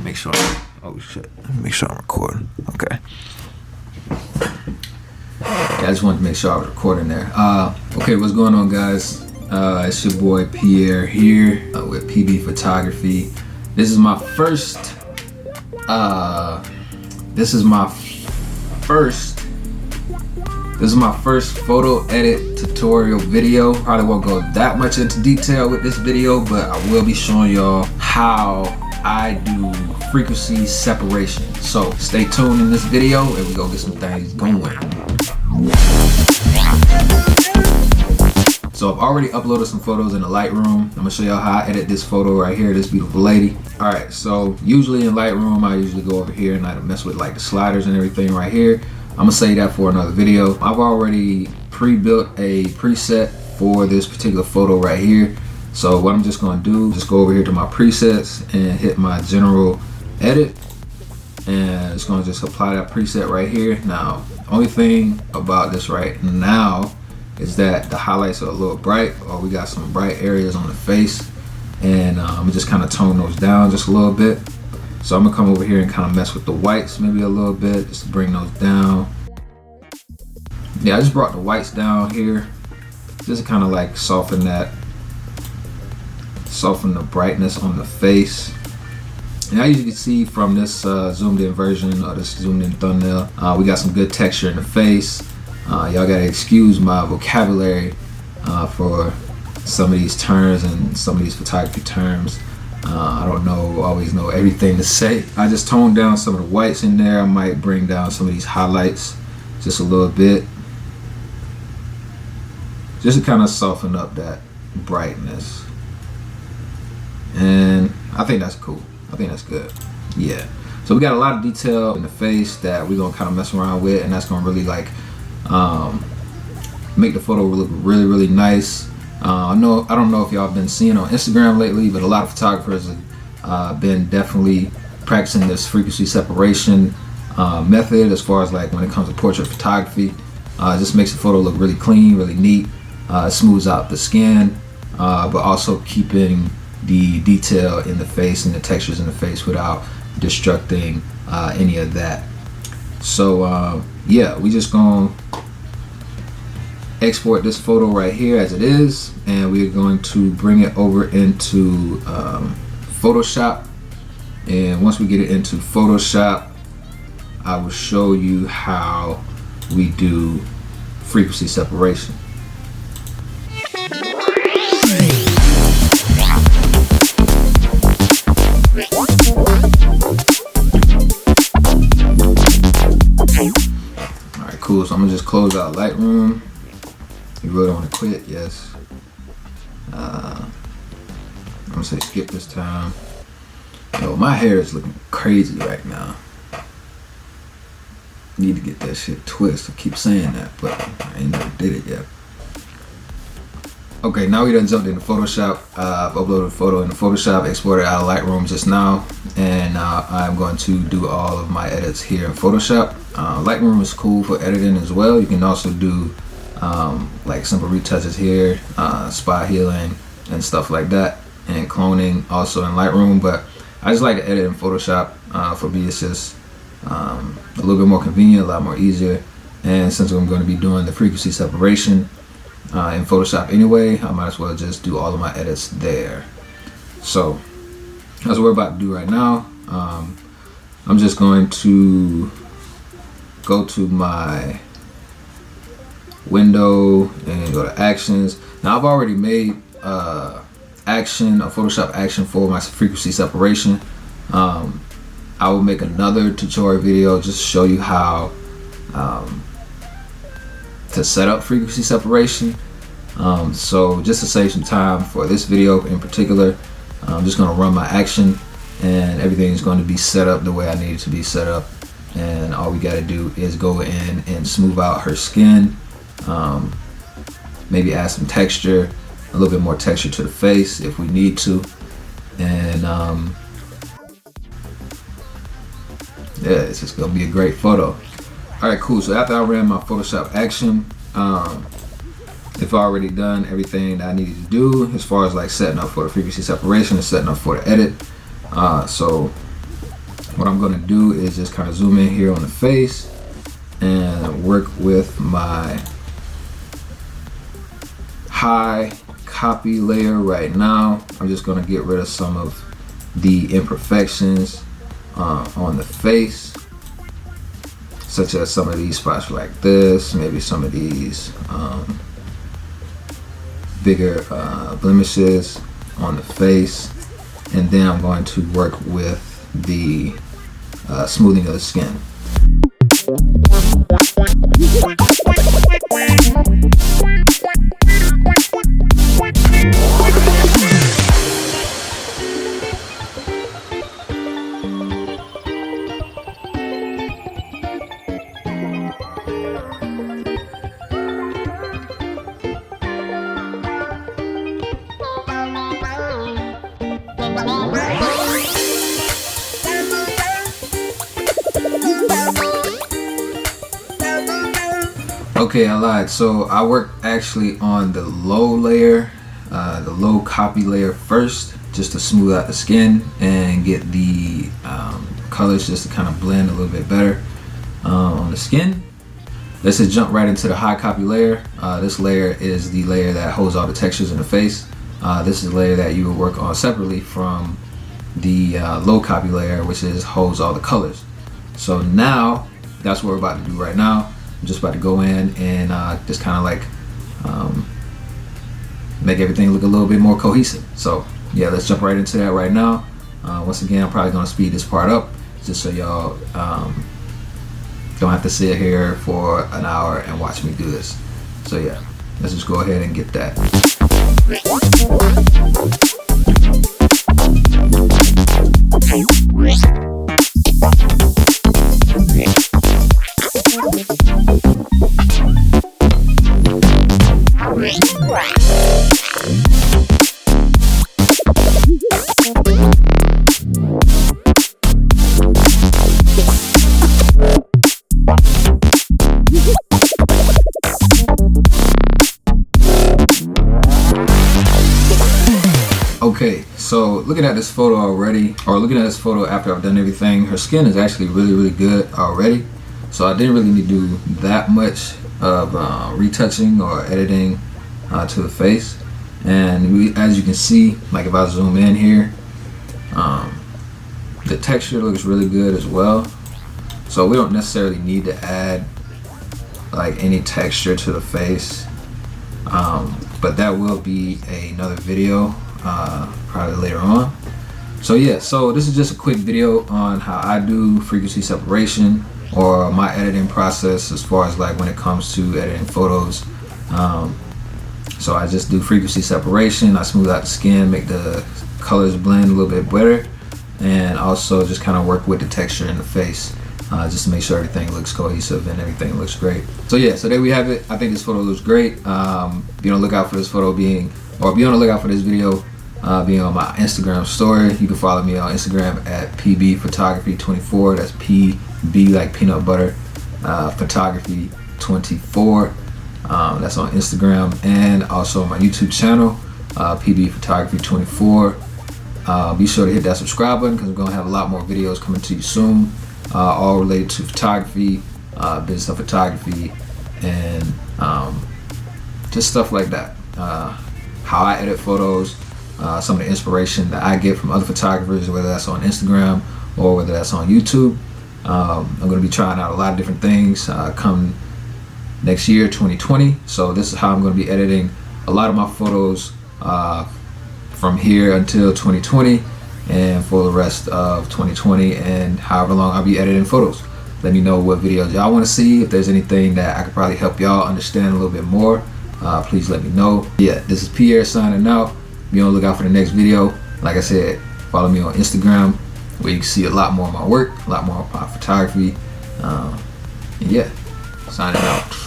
make sure. Oh shit! Let me make sure I'm recording. Okay. Yeah, I just wanted to make sure I was recording there. Okay, what's going on, guys? It's your boy Pierre here with PB Photography. This is my first. This is my first photo edit tutorial video. Probably won't go that much into detail with this video, but I will be showing y'all how I do frequency separation. So stay tuned in this video and we go get some things going. So I've already uploaded some photos in the Lightroom. I'm gonna show y'all how I edit this photo right here, this beautiful lady. All right, so usually in Lightroom, I usually go over here and I mess with like the sliders and everything right here. I'm gonna save that for another video. I've already pre-built a preset for this particular photo right here. So what I'm just gonna do, just go over here to my presets and hit my general edit. And it's gonna just apply that preset right here. Now, only thing about this right now is that the highlights are a little bright, or we got some bright areas on the face. And I'm just kind of tone those down just a little bit. So I'm gonna come over here and kind of mess with the whites maybe a little bit, just to bring those down. Yeah, I just brought the whites down here, just to kind of like soften the brightness on the face. And as you can see from this zoomed in version or this zoomed in thumbnail, we got some good texture in the face. Y'all gotta excuse my vocabulary for some of these terms and some of these photography terms. I don't always know everything to say. I just toned down some of the whites in there. I might bring down some of these highlights just a little bit, just to kind of soften up that brightness. And I think that's cool. I think that's good. Yeah. So we got a lot of detail in the face that we're gonna kind of mess around with, and that's gonna really like make the photo look really, really nice. I don't know if y'all been seeing on Instagram lately, but a lot of photographers have been definitely practicing this frequency separation method as far as like when it comes to portrait photography. It just makes the photo look really clean, really neat. It smooths out the skin, but also keeping the detail in the face and the textures in the face without destructing any of that. So yeah, we just gonna export this photo right here as it is, and we're going to bring it over into Photoshop. And once we get it into Photoshop, I will show you how we do frequency separation. Alright, cool. So I'm gonna just close out Lightroom. You really want to quit? Yes. I'm gonna say skip this time. Yo, my hair is looking crazy right now. Need to get that shit twisted. I keep saying that, but I ain't never did it yet. Okay, now we done jumped into Photoshop. I've uploaded a photo into Photoshop, exported out of Lightroom just now, and I'm going to do all of my edits here in Photoshop. Lightroom is cool for editing as well. You can also do like simple retouches here, spot healing and stuff like that, and cloning also in Lightroom. But I just like to edit in Photoshop. For me, it's just a little bit more convenient, a lot more easier. And since I'm going to be doing the frequency separation in Photoshop anyway, I might as well just do all of my edits there. So that's what we're about to do right now. I'm just going to go to my window and go to actions. Now I've already made a Photoshop action for my frequency separation. I will make another tutorial video just to show you how to set up frequency separation. So just to save some time for this video in particular, I'm just going to run my action and everything is going to be set up the way I need it to be set up. And all we got to do is go in and smooth out her skin. Maybe add some texture, a little bit more texture to the face if we need to. And yeah, it's just gonna be a great photo. All right, cool. So after I ran my Photoshop action, I've already done everything that I needed to do as far as like setting up for the frequency separation and setting up for the edit. So what I'm gonna do is just kind of zoom in here on the face and work with my high copy layer right now. I'm just gonna get rid of some of the imperfections on the face, such as some of these spots like this, maybe some of these bigger blemishes on the face, and then I'm going to work with the smoothing of the skin. Okay, I lied. So I worked actually on the low layer, the low copy layer first, just to smooth out the skin and get the colors just to kind of blend a little bit better on the skin. Let's just jump right into the high copy layer. This layer is the layer that holds all the textures in the face. This is the layer that you will work on separately from the low copy layer, which is holds all the colors. So now that's what we're about to do right now. I'm just about to go in and just kind of like make everything look a little bit more cohesive. So yeah, let's jump right into that right now. Once again, I'm probably gonna speed this part up just so y'all don't have to sit here for an hour and watch me do this. So yeah, let's just go ahead and get that. Okay, so looking at this photo already, or looking at this photo after I've done everything, her skin is actually really good already. So I didn't really need to do that much of retouching or editing to the face. And as you can see, like if I zoom in here, the texture looks really good as well. So we don't necessarily need to add like any texture to the face, but that will be another video probably later on. So yeah, so this is just a quick video on how I do frequency separation, or my editing process as far as like when it comes to editing photos. So I just do frequency separation, I smooth out the skin, make the colors blend a little bit better, and also just kind of work with the texture in the face, just to make sure everything looks cohesive and everything looks great. So yeah, so there we have it. I think this photo looks great. Be on the lookout for this photo be on the lookout for this video being on my Instagram story. You can follow me on Instagram at pbphotography24. That's PB like peanut butter, photography 24. That's on Instagram, and also my YouTube channel, PB Photography 24. Be sure to hit that subscribe button because we're gonna have a lot more videos coming to you soon, all related to photography, business of photography, and just stuff like that. How I edit photos, some of the inspiration that I get from other photographers, whether that's on Instagram or whether that's on YouTube. I'm going to be trying out a lot of different things come next year, 2020. So this is how I'm going to be editing a lot of my photos from here until 2020 and for the rest of 2020 and however long I'll be editing photos. Let me know what videos y'all want to see. If there's anything that I could probably help y'all understand a little bit more, please let me know. Yeah, this is Pierre signing out. Be on the lookout for the next video. Like I said, follow me on Instagram where you can see a lot more of my work, a lot more of my photography. And yeah, signing out.